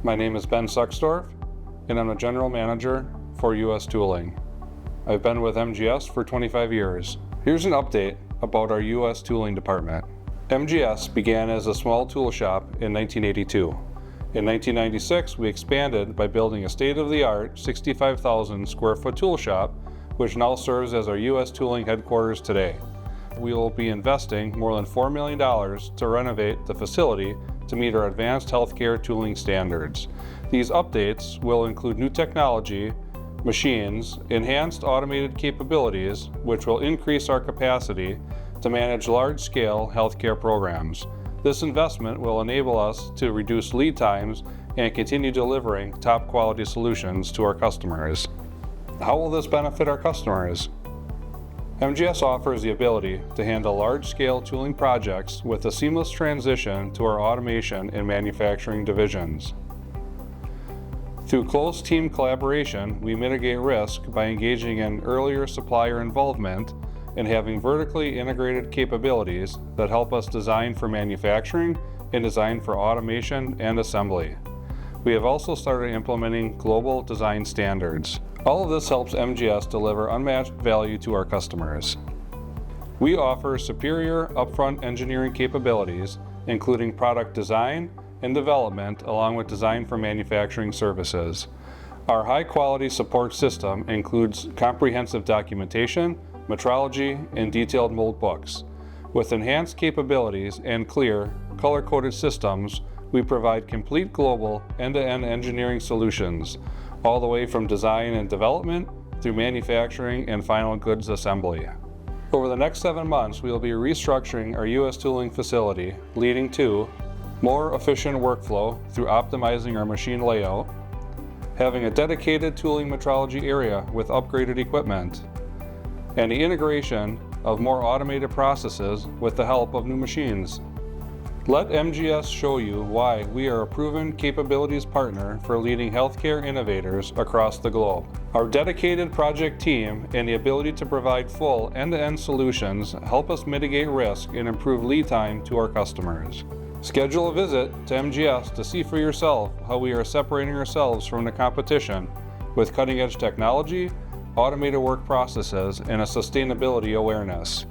My name is Ben Suxdorf, and I'm a General Manager for US Tooling. I've been with MGS for 25 years. Here's an update about our US Tooling department. MGS began as a small tool shop in 1982. In 1996, we expanded by building a state-of-the-art 65,000 square foot tool shop, which now serves as our US Tooling headquarters today. We will be investing more than $4 million to renovate the facility to meet our advanced healthcare tooling standards. These updates will include new technology, machines, enhanced automated capabilities, which will increase our capacity to manage large-scale healthcare programs. This investment will enable us to reduce lead times and continue delivering top-quality solutions to our customers. How will this benefit our customers? MGS offers the ability to handle large-scale tooling projects with a seamless transition to our automation and manufacturing divisions. Through close team collaboration, we mitigate risk by engaging in earlier supplier involvement and having vertically integrated capabilities that help us design for manufacturing and design for automation and assembly. We have also started implementing global design standards. All of this helps MGS deliver unmatched value to our customers. We offer superior upfront engineering capabilities, including product design and development, along with design for manufacturing services. Our high-quality support system includes comprehensive documentation, metrology, and detailed mold books. With enhanced capabilities and clear, color-coded systems, we provide complete global end-to-end engineering solutions, all the way from design and development through manufacturing and final goods assembly. Over the next 7 months, we will be restructuring our US Tooling facility, leading to more efficient workflow through optimizing our machine layout, having a dedicated tooling metrology area with upgraded equipment, and the integration of more automated processes with the help of new machines. Let MGS show you why we are a proven capabilities partner for leading healthcare innovators across the globe. Our dedicated project team and the ability to provide full end-to-end solutions help us mitigate risk and improve lead time to our customers. Schedule a visit to MGS to see for yourself how we are separating ourselves from the competition with cutting-edge technology, automated work processes, and a sustainability awareness.